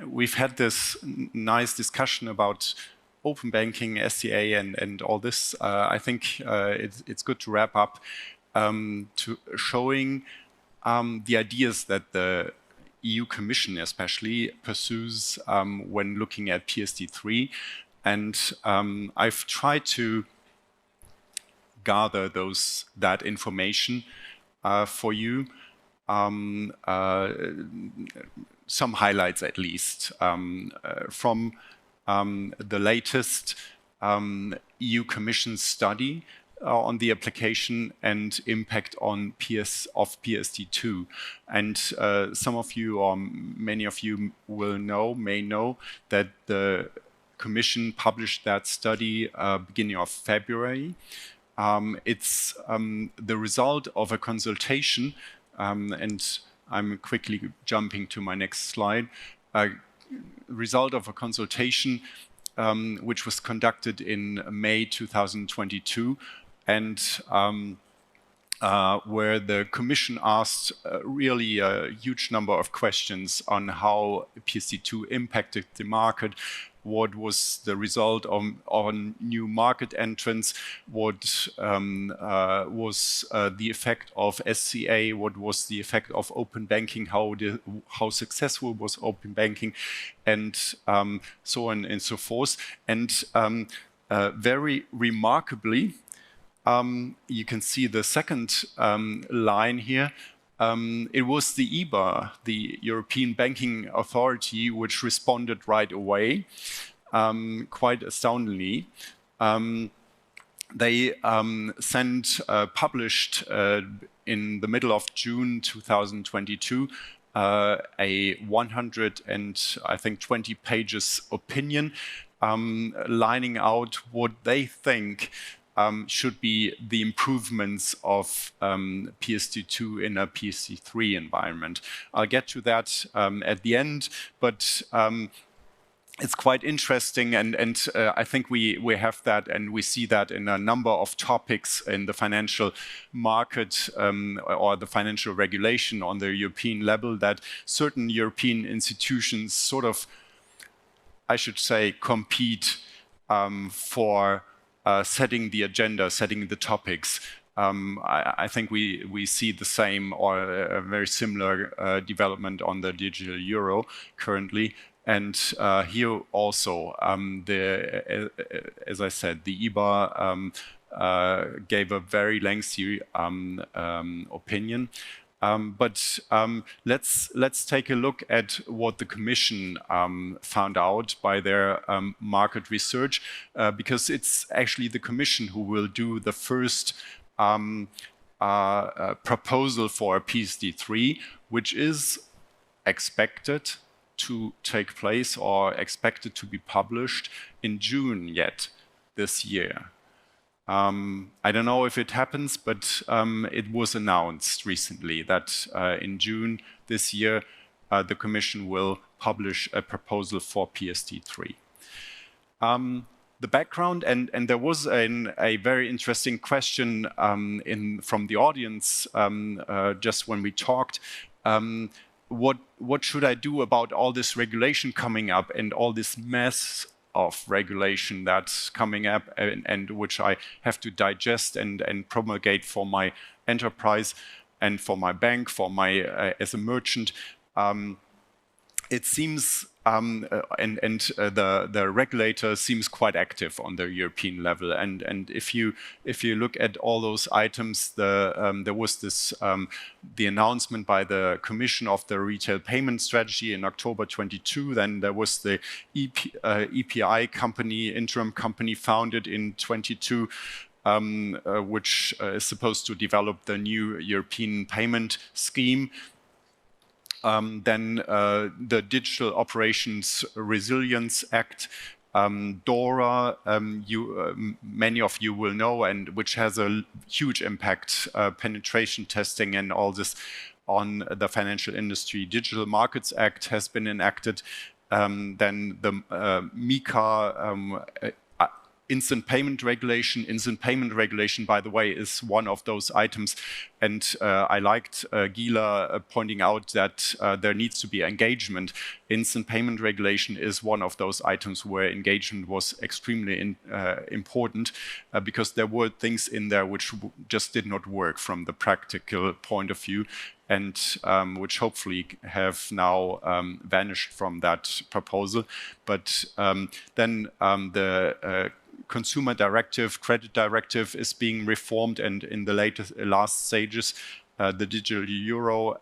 we've had this nice discussion about open banking, SCA, and all this. I think it's good to wrap up to showing the ideas that the EU Commission especially pursues when looking at PSD3. And I've tried to gather that information for you. Some highlights at least from the latest EU Commission study on the application and impact on PSD2. And some of you, or many of you may know that the Commission published that study beginning of February. It's the result of a consultation, and I'm quickly jumping to my next slide, result of a consultation which was conducted in May 2022, and where the Commission asked really a huge number of questions on how PSD2 impacted the market, what was the result on new market entrants, what was the effect of SCA, what was the effect of open banking, how successful was open banking, and so on and so forth. And very remarkably, you can see the second line here. It was the EBA, the European Banking Authority, which responded right away, quite astoundingly. They published in the middle of June 2022 a 120 pages opinion lining out what they think should be the improvements of PSD2 in a PSD3 environment. I'll get to that at the end, but it's quite interesting, and I think we have that, and we see that in a number of topics in the financial market or the financial regulation on the European level, that certain European institutions sort of, I should say, compete for setting the agenda, setting the topics. I think we see the same or a very similar development on the digital euro currently. And here also, as I said, the EBA gave a very lengthy opinion. But let's take a look at what the Commission found out by their market research, because it's actually the Commission who will do the first proposal for a PSD3, which is expected to take place or expected to be published in June yet this year. I don't know if it happens, but it was announced recently that in June this year, the Commission will publish a proposal for PSD3. The background, and there was a very interesting question from the audience just when we talked, what should I do about all this regulation coming up and all this mess of regulation that's coming up and which I have to digest and promulgate for my enterprise and for my bank, for my as a merchant. It seems, the regulator seems quite active on the European level. And if you look at all those items, there was this the announcement by the Commission of the retail payment strategy in October 22. Then there was the EPI company, interim company, founded in 22. Which is supposed to develop the new European payment scheme. Then the Digital Operations Resilience Act, DORA, many of you will know, and which has a huge impact, penetration testing and all this on the financial industry. Digital Markets Act has been enacted. Then the MiCA, instant payment regulation. Instant payment regulation, by the way, is one of those items. And I liked Gila pointing out that there needs to be engagement. Instant payment regulation is one of those items where engagement was extremely important because there were things in there which just did not work from the practical point of view, and which hopefully have now vanished from that proposal. But then the Consumer Directive, Credit Directive is being reformed, and in the last stages, the digital euro,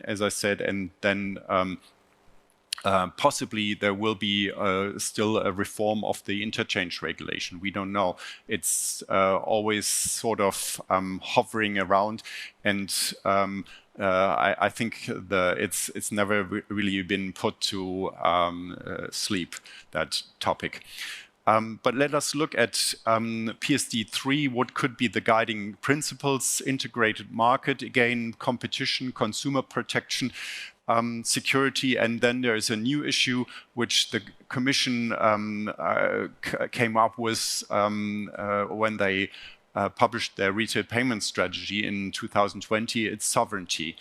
as I said, and then possibly there will be still a reform of the interchange regulation. We don't know. It's always sort of hovering around, and I think it's never really been put to sleep, that topic. But let us look at PSD3, what could be the guiding principles: integrated market, again, competition, consumer protection, security, and then there is a new issue which the Commission came up with when they published their retail payment strategy in 2020, it's sovereignty.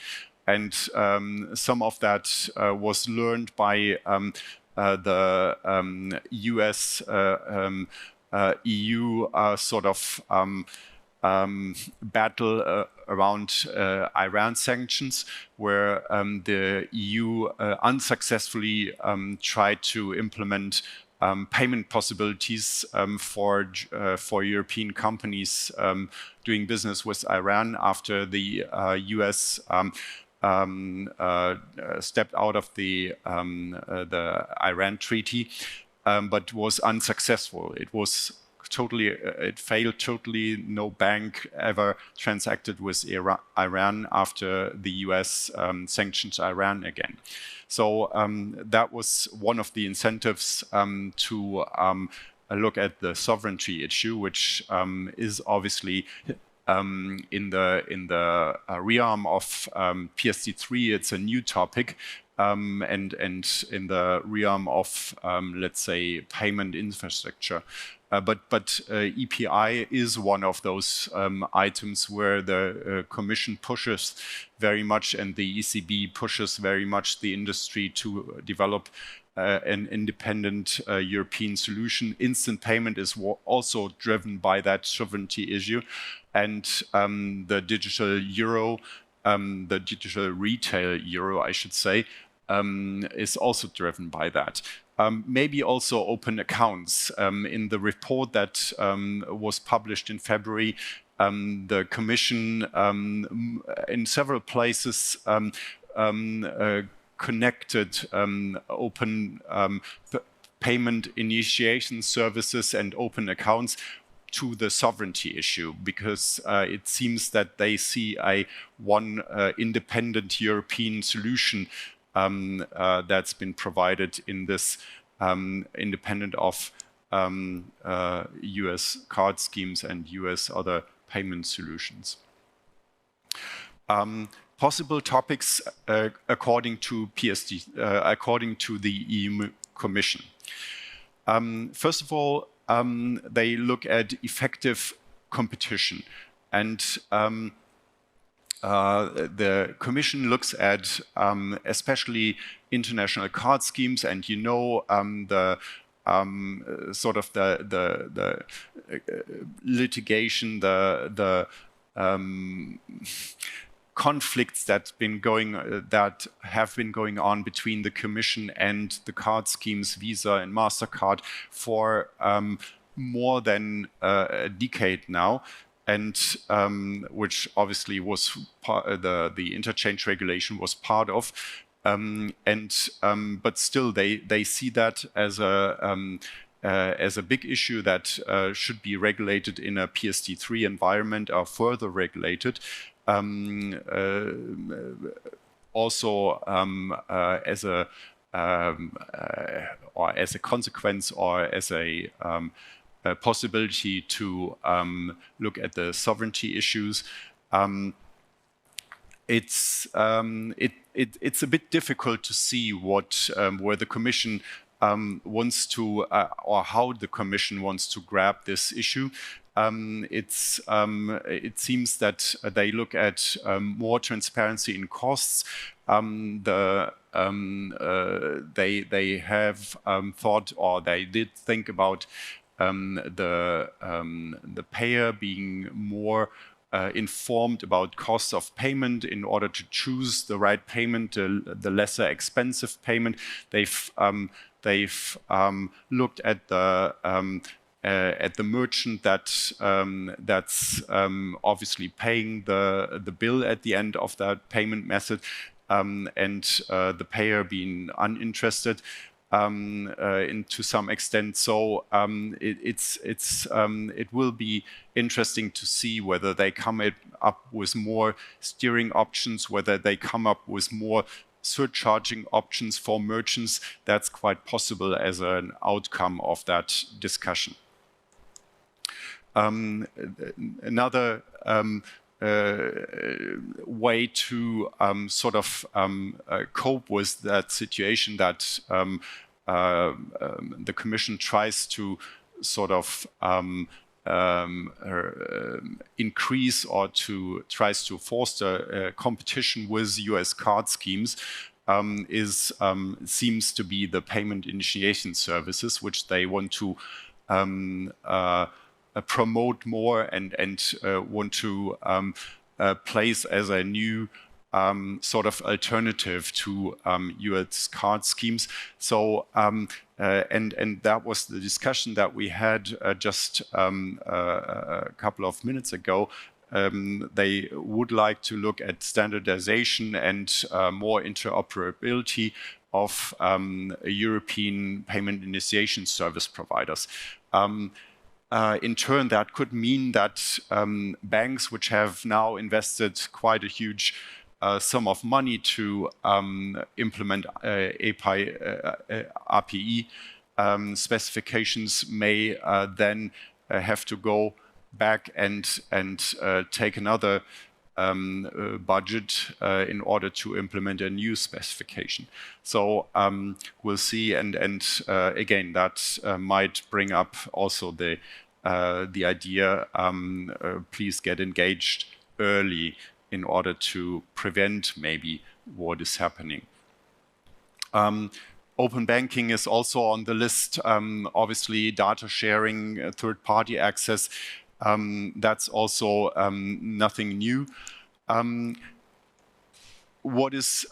And some of that was learned by the US EU sort of battle around Iran sanctions, where the EU unsuccessfully tried to implement payment possibilities for European companies doing business with Iran after the US stepped out of the Iran treaty, but was unsuccessful. It failed totally. No bank ever transacted with Iran after the US sanctioned Iran again. So that was one of the incentives to look at the sovereignty issue, which is obviously in the realm of PSD3. It's a new topic. And in the realm of, let's say, payment infrastructure. But EPI is one of those items where the Commission pushes very much, and the ECB pushes very much the industry to develop an independent European solution. Instant payment is also driven by that sovereignty issue, and the digital euro, the digital retail euro, I should say, is also driven by that. Maybe also open accounts. In the report that was published in February, the Commission in several places connected open payment initiation services and open accounts to the sovereignty issue, because it seems that they see one independent European solution that's been provided in this independent of US card schemes and US other payment solutions. Possible topics according to according to the EU Commission. First of all, they look at effective competition, and the Commission looks at especially international card schemes, and the sort of the litigation, the conflicts that have been going on between the Commission and the card schemes, Visa and MasterCard, for more than a decade now. And which obviously was the interchange regulation was part of, but still they see that as a big issue that should be regulated in a PSD3 environment, or further regulated. Also as a consequence, or as a possibility to look at the sovereignty issues. It's a bit difficult to see where the Commission wants to, or how the Commission wants to grab this issue. It seems that they look at more transparency in costs. They have thought, or they did think about the payer being more informed about costs of payment in order to choose the right payment, the lesser expensive payment. They've looked at the merchant that's obviously paying the bill at the end of that payment method, and the payer being uninterested to some extent. So it will be interesting to see whether they come up with more steering options, whether they come up with more surcharging options for merchants. That's quite possible as an outcome of that discussion. Another way to sort of cope with that situation that the Commission tries to sort of increase or tries to foster competition with US card schemes seems to be the payment initiation services, which they want to promote more and want to place as a new sort of alternative to US card schemes. So and that was the discussion that we had just a couple of minutes ago. They would like to look at standardization and more interoperability of European payment initiation service providers. In turn, that could mean that banks which have now invested quite a huge sum of money to implement RPE specifications may then have to go back and take another budget in order to implement a new specification. So we'll see, and again, that might bring up also the idea, please get engaged early in order to prevent maybe what is happening. Open banking is also on the list. Obviously, data sharing, third-party access, that's also nothing new. What is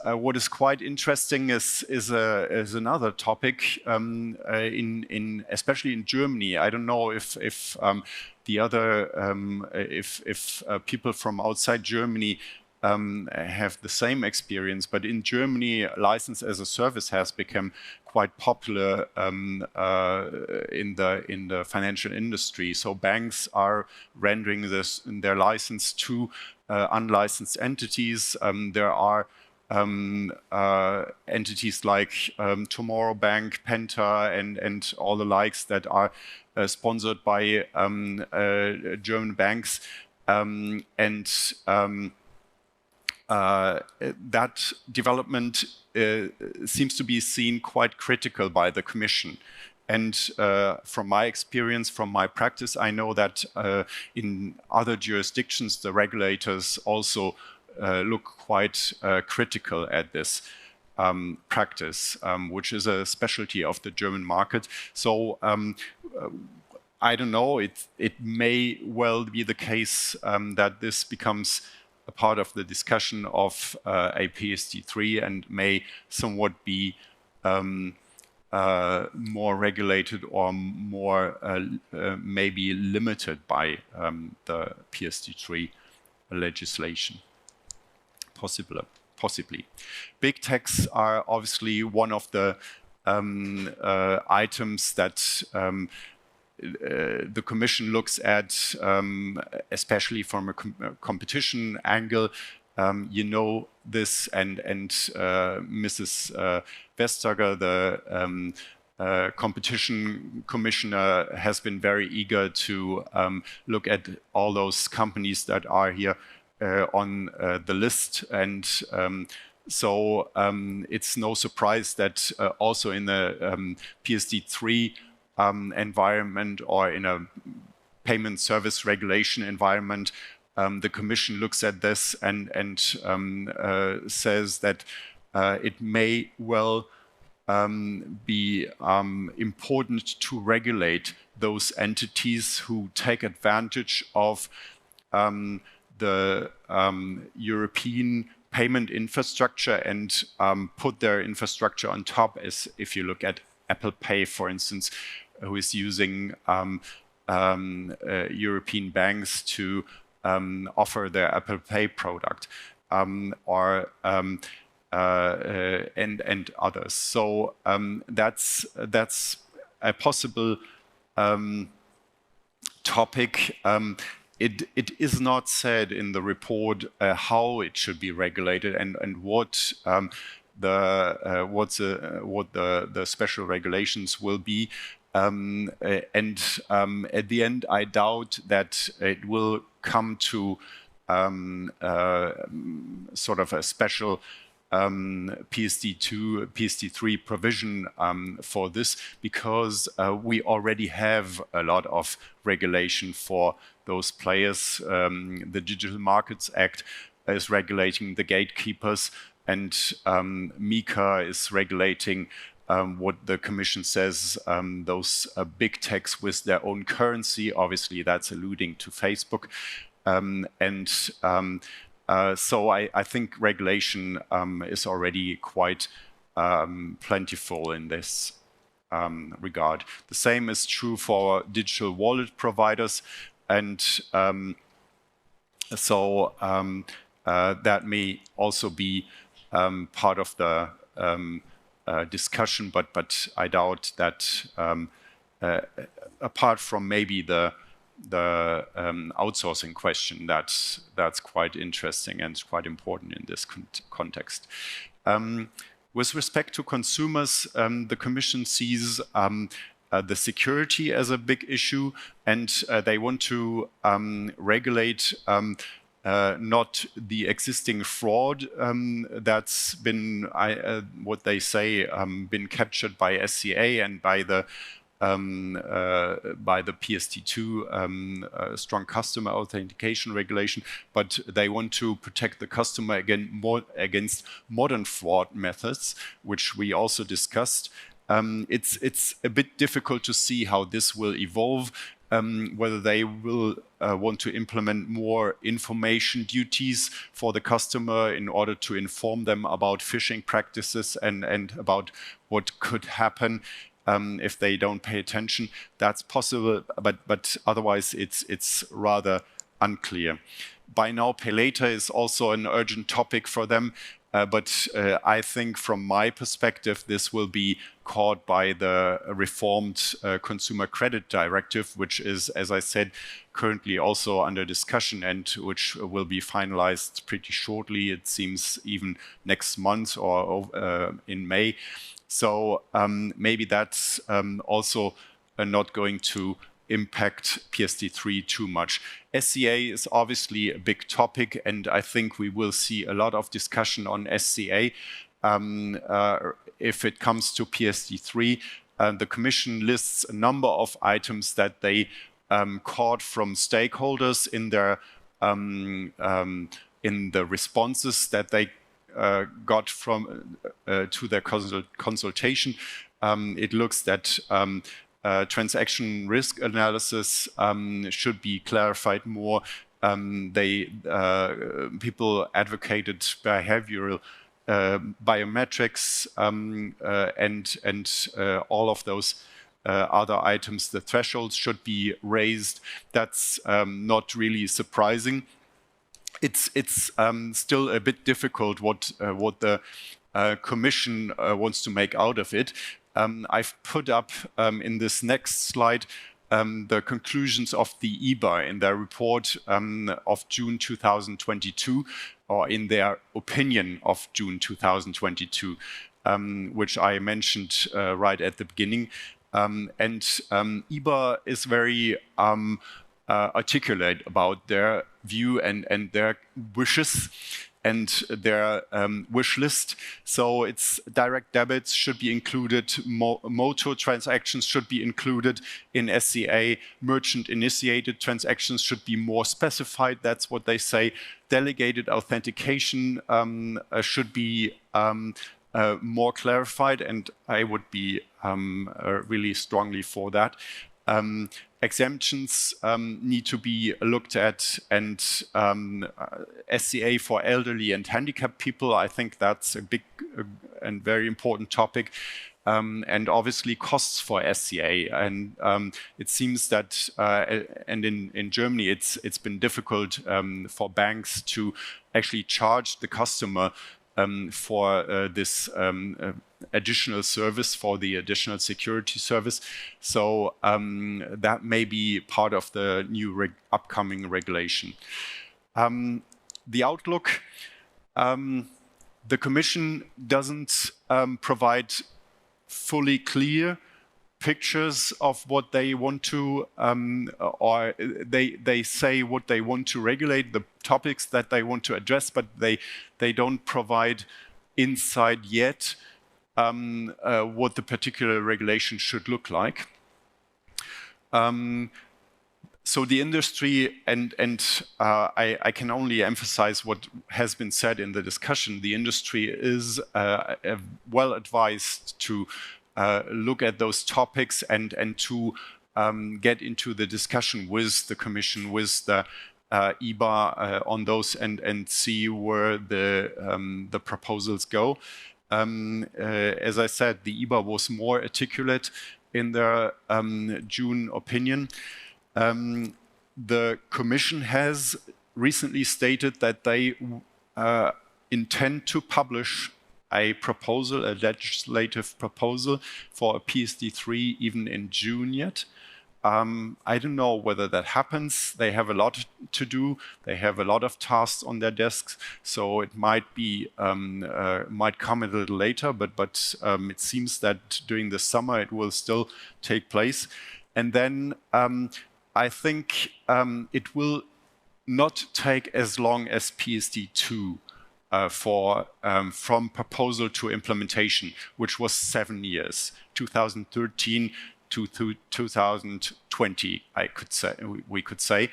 quite interesting is another topic especially in Germany. I don't know if the other if people from outside Germany have the same experience, but in Germany, license as a service has become quite popular in the financial industry. So banks are rendering their license to unlicensed entities. There are entities like Tomorrow Bank, Penta, and all the likes that are sponsored by German banks, that development seems to be seen quite critical by the Commission. And from my experience, from my practice, I know that in other jurisdictions, the regulators also look quite critical at this practice, which is a specialty of the German market. So I don't know, it may well be the case that this becomes a part of the discussion of a PSD3 and may somewhat be more regulated or more maybe limited by the PSD3 legislation, possibly. Big techs are obviously one of the items that the Commission looks at, especially from a competition angle. You know this, and Mrs. Vestager, the competition commissioner, has been very eager to look at all those companies that are here on the list, and So it's no surprise that also in the PSD3 environment or in a payment service regulation environment, the Commission looks at this and says that it may well be important to regulate those entities who take advantage of the European payment infrastructure and put their infrastructure on top, as if you look at Apple Pay, for instance, who is using European banks to offer their Apple Pay product, or and others. So that's a possible topic. It is not said in the report how it should be regulated and what the special regulations will be. And at the end, I doubt that it will come to sort of a special PSD2, PSD3 provision for this, because we already have a lot of regulation for those players. The Digital Markets Act is regulating the gatekeepers, and MiCA is regulating what the Commission says, those big techs with their own currency. Obviously, that's alluding to Facebook. So I think regulation is already quite plentiful in this regard. The same is true for digital wallet providers, and so that may also be part of the discussion, but I doubt that apart from maybe the outsourcing question, that's quite interesting and quite important in this context. With respect to consumers, the Commission sees the security as a big issue, and they want to regulate not the existing fraud that's been, what they say, been captured by SCA and by the PSD2 strong customer authentication regulation, but they want to protect the customer against modern fraud methods, which we also discussed. It's a bit difficult to see how this will evolve, whether they will want to implement more information duties for the customer in order to inform them about phishing practices and about what could happen if they don't pay attention. That's possible, but otherwise it's rather unclear. Buy now, pay later is also an urgent topic for them, but I think from my perspective, this will be caught by the reformed Consumer Credit Directive, which is, as I said, currently also under discussion and which will be finalized pretty shortly. It seems even next month or in May. So maybe that's also not going to impact PSD3 too much. SCA is obviously a big topic, and I think we will see a lot of discussion on SCA if it comes to PSD3. The Commission lists a number of items that they caught from stakeholders in their in the responses that they got from to their consultation. It looks that transaction risk analysis should be clarified more. People advocated behavioral biometrics and all of those other items. The thresholds should be raised. That's not really surprising. It's still a bit difficult what the Commission wants to make out of it. I've put up in this next slide the conclusions of the EBA in their report of June 2022, or in their opinion of June 2022, which I mentioned right at the beginning. EBA is very articulate about their view and their wishes. and their wish list. So it's direct debits should be included, motor transactions should be included in SCA, merchant-initiated transactions should be more specified, that's what they say. Delegated authentication should be more clarified, and I would be really strongly for that. Exemptions need to be looked at, and SCA for elderly and handicapped people, I think that's a big and very important topic. And obviously costs for SCA, and it seems that and in Germany it's been difficult for banks to actually charge the customer for this additional service, for the additional security service. So that may be part of the new upcoming regulation. The outlook, the Commission doesn't provide fully clear pictures of what they want to, or they say what they want to regulate, the topics that they want to address, but they don't provide insight yet what the particular regulation should look like. So the industry, and I can only emphasize what has been said in the discussion, the industry is well advised to look at those topics and to get into the discussion with the Commission, with the EBA on those, and see where the proposals go. As I said, the EBA was more articulate in their June opinion. The Commission has recently stated that they intend to publish a proposal, a legislative proposal for a PSD3 even in June yet. I don't know whether that happens. They have a lot to do. They have a lot of tasks on their desks, so it might be might come a little later. But it seems that during the summer it will still take place, and then I think it will not take as long as PSD2 from proposal to implementation, which was 7 years, 2013 to 2020, we could say.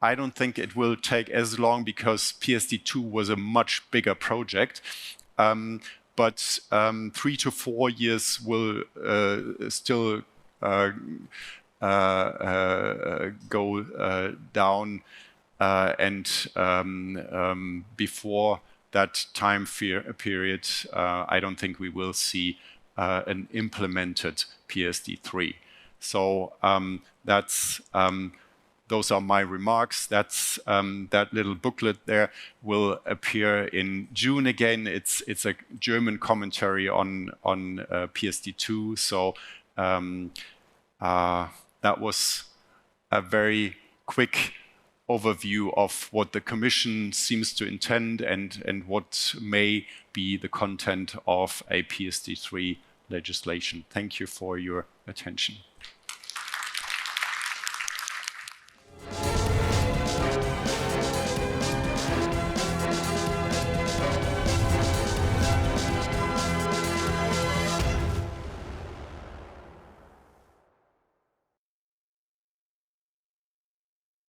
I don't think it will take as long because PSD2 was a much bigger project, but 3 to 4 years will still go down, and before that time period, I don't think we will see an implemented PSD3. So that's those are my remarks. That's that little booklet there will appear in June again. It's a German commentary on PSD2. So that was a very quick overview of what the Commission seems to intend and what may be the content of a PSD3 legislation. Thank you for your attention.